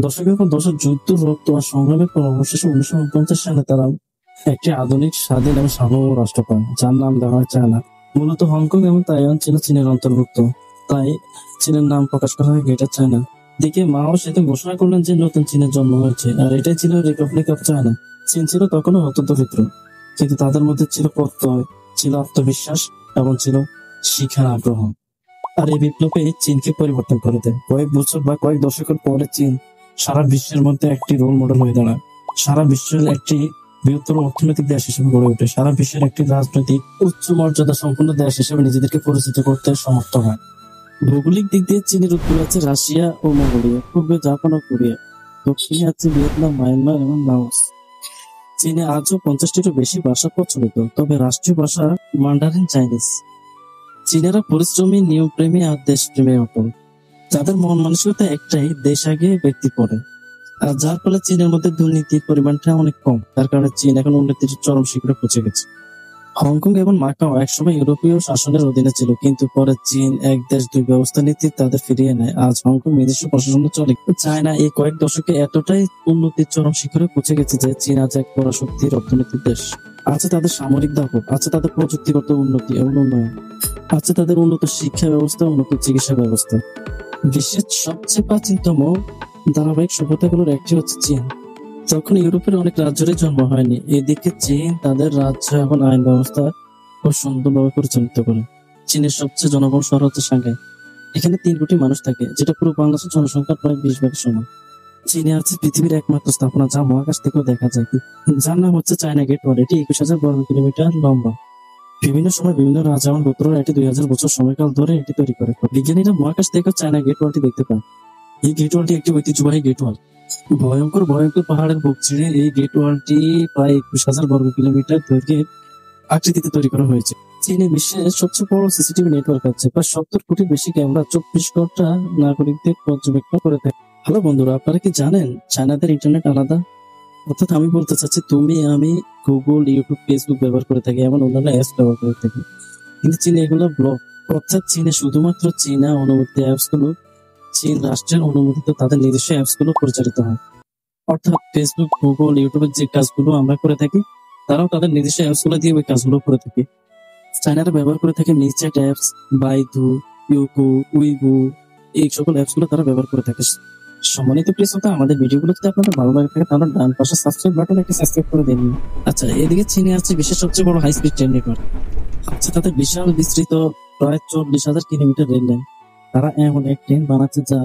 দশকের পর দশক যুদ্ধ, রক্ত আর সংগ্রামের পর অবশেষে 1949 সালে তারা একটি আধুনিক, স্বাধীন এবং সার্বভৌম রাষ্ট্র পায়, যার নাম দেওয়া হয় চায়না। মূলত হংকং এবং তাইওয়ান ছিল চীনের অন্তর্ভুক্ত, তাই চীনের নাম প্রকাশ করা হয় গ্রেটার চায়না। দিকে মাও সেদিন ঘোষণা করলেন যে নতুন চীনের জন্ম হয়েছে, আর এটাই ছিল রিপাবলিক অফ চায়না। চীন ছিল তখনও অত দরিদ্র, কিন্তু তাদের মধ্যে ছিল প্রত্যয়, ছিল আত্মবিশ্বাস এবং ছিল শিক্ষার আগ্রহ। আর এই বিপ্লবে চীনকে পরিবর্তন করে দেয়। কয়েক বছর বা কয়েক দশকের পরে চীন সারা বিশ্বের মধ্যে একটি রোল মডেল হয়ে দাঁড়ায়। সারা বিশ্বের একটি বৃহত্তর অর্থনৈতিক দেশ হিসেবে গড়ে ওঠে। সারা বিশ্বের একটি রাজনৈতিক উচ্চ মর্যাদা সম্পন্ন দেশ হিসেবে নিজেদেরকে পরিচিত করতে সমর্থ হয়। ভৌগোলিক দিক দিয়ে চীনের উত্তরে আছে রাশিয়া ও মঙ্গোলিয়া, পূর্বে জাপান ও কোরিয়া, দক্ষিণে আছে ভিয়েতনাম, মায়ানমার এবং লাওস। চীনে আজও 50টিরও বেশি ভাষা প্রচলিত, তবে রাষ্ট্রীয় ভাষা মান্ডারিন চাইনিজ। চীনেরা পরিশ্রমী, নিয়মপ্রেমী আর দেশপ্রেমে অটল। যাদের মন মানসিকতা একটাই, দেশ আগে ব্যক্তি পরে। আর যার ফলে চীনের মধ্যে দুর্নীতির পরিমাণটা অনেক কম, তার কারণে চীন এখন উন্নতির চরম শিখরে পৌঁছে গেছে। হংকং এবং মাকাও একসময় ইউরোপীয় শাসনের অধীনে ছিল, কিন্তু পরে চীন এক দেশ দুই ব্যবস্থা নীতি তাদের ফিরিয়ে নেয়। আজ হংকং নিজস্ব প্রশাসন চলে। চায়না এই কয়েক দশকে এতটাই উন্নতির চরম শিখরে পৌঁছে গেছে যে চীন আজ এক পরাশক্তির অর্থনৈতিক দেশ। আছে তাদের সামরিক দাপট, আছে তাদের প্রযুক্তিগত উন্নতি এবং উন্নয়ন, আছে তাদের উন্নত শিক্ষা ব্যবস্থা, উন্নত চিকিৎসা ব্যবস্থা। বিশ্বের সবচেয়ে প্রাচীনতম ধারাবাহিক সভ্যতাগুলোর একটি হচ্ছে চীন। তখন ইউরোপের অনেক রাজ্যেরই জন্ম হয়নি। এদিকে চীন তাদের রাজ্য এবং আইন ব্যবস্থা খুব সুন্দরভাবে পরিচালিত করে। চীনের সবচেয়ে জনবহুল শহর হচ্ছে সাংহাই। এখানে 3 কোটি মানুষ থাকে, যেটা পুরো বাংলাদেশের জনসংখ্যার প্রায় 20 ভাগের সমান। চীনে আছে পৃথিবীর একমাত্র স্থাপনা যা মহাকাশ থেকেও দেখা যায়, যার নাম হচ্ছে চায়না গেট ওয়াল। এটি 21,000 বর্গ কিলোমিটার লম্বা। বিভিন্ন সময় বিভিন্ন রাজা এবং গোত্ররা এটি 2000 বছর সময়কাল ধরে এটি তৈরি করে। বিজ্ঞানীরা মহাকাশ থেকে চায়না গেট ওয়ালটি দেখতে পায়। এই গেট ওয়ালটি একটি ঐতিহ্যবাহী গেট ওয়াল। ভয়ঙ্কর ভয়ঙ্কর পাহাড়ের বুক ছিঁড়ে এই গেট ওয়ালটি প্রায় 21,000 বর্গ কিলোমিটার দৈর্ঘ্যের আকৃতিতে তৈরি করা হয়েছে। চীনে বিশ্বের সবচেয়ে বড় সিসিটিভি নেটওয়ার্ক আছে, প্রায় 70 কোটির বেশি ক্যামেরা 24 ঘন্টা নাগরিকদের পর্যবেক্ষণ করে থাকে। হ্যালো বন্ধুরা, আপনারা কি জানেন চায়নাদের ইন্টারনেট আলাদা? অর্থাৎ আমি বলতে চাচ্ছি, তুমি আমি গুগল, ইউটিউব, ফেসবুক ব্যবহার করে থাকি, এমন অন্যান্য অ্যাপস ব্যবহার করে থাকি, কিন্তু চীনে এগুলো ব্লক। অর্থাৎ চীনে শুধুমাত্র চীনা অনুমোদিত অ্যাপস গুলো, চীন রাষ্ট্রের অনুমোদিত তাদের নিজস্ব অ্যাপস গুলো পরিচালিত হয়। অর্থাৎ ফেসবুক, গুগল, ইউটিউবের যে কাজগুলো আমরা করে থাকি, তারাও তাদের নিজস্ব অ্যাপস গুলো দিয়ে ওই কাজগুলো করে থাকে। চায়নারা ব্যবহার করে থাকে মিচ্যাট অ্যাপস, বাইদু, ইউকু, উইবু, এই সকল অ্যাপস গুলো তারা ব্যবহার করে থাকে। সম্মানিত প্রিয় শ্রোতা, আমাদের ভিডিওগুলো যদি আপনাদের ভালো লাগে থাকে তাহলে ডান পাশে সাবস্ক্রাইব বাটন একটি সাবস্ক্রাইব করে দিন। আচ্ছা, এদিকে চীনে আছে বিশ্বের সবচেয়ে বড় হাই স্পিড ট্রেন নেটওয়ার্ক। আচ্ছা, তাদের বিশাল বিস্তৃত প্রায় 40,000 কিলোমিটার রেল লাইন। তারা এমন এক ট্রেন বানাচ্ছে যা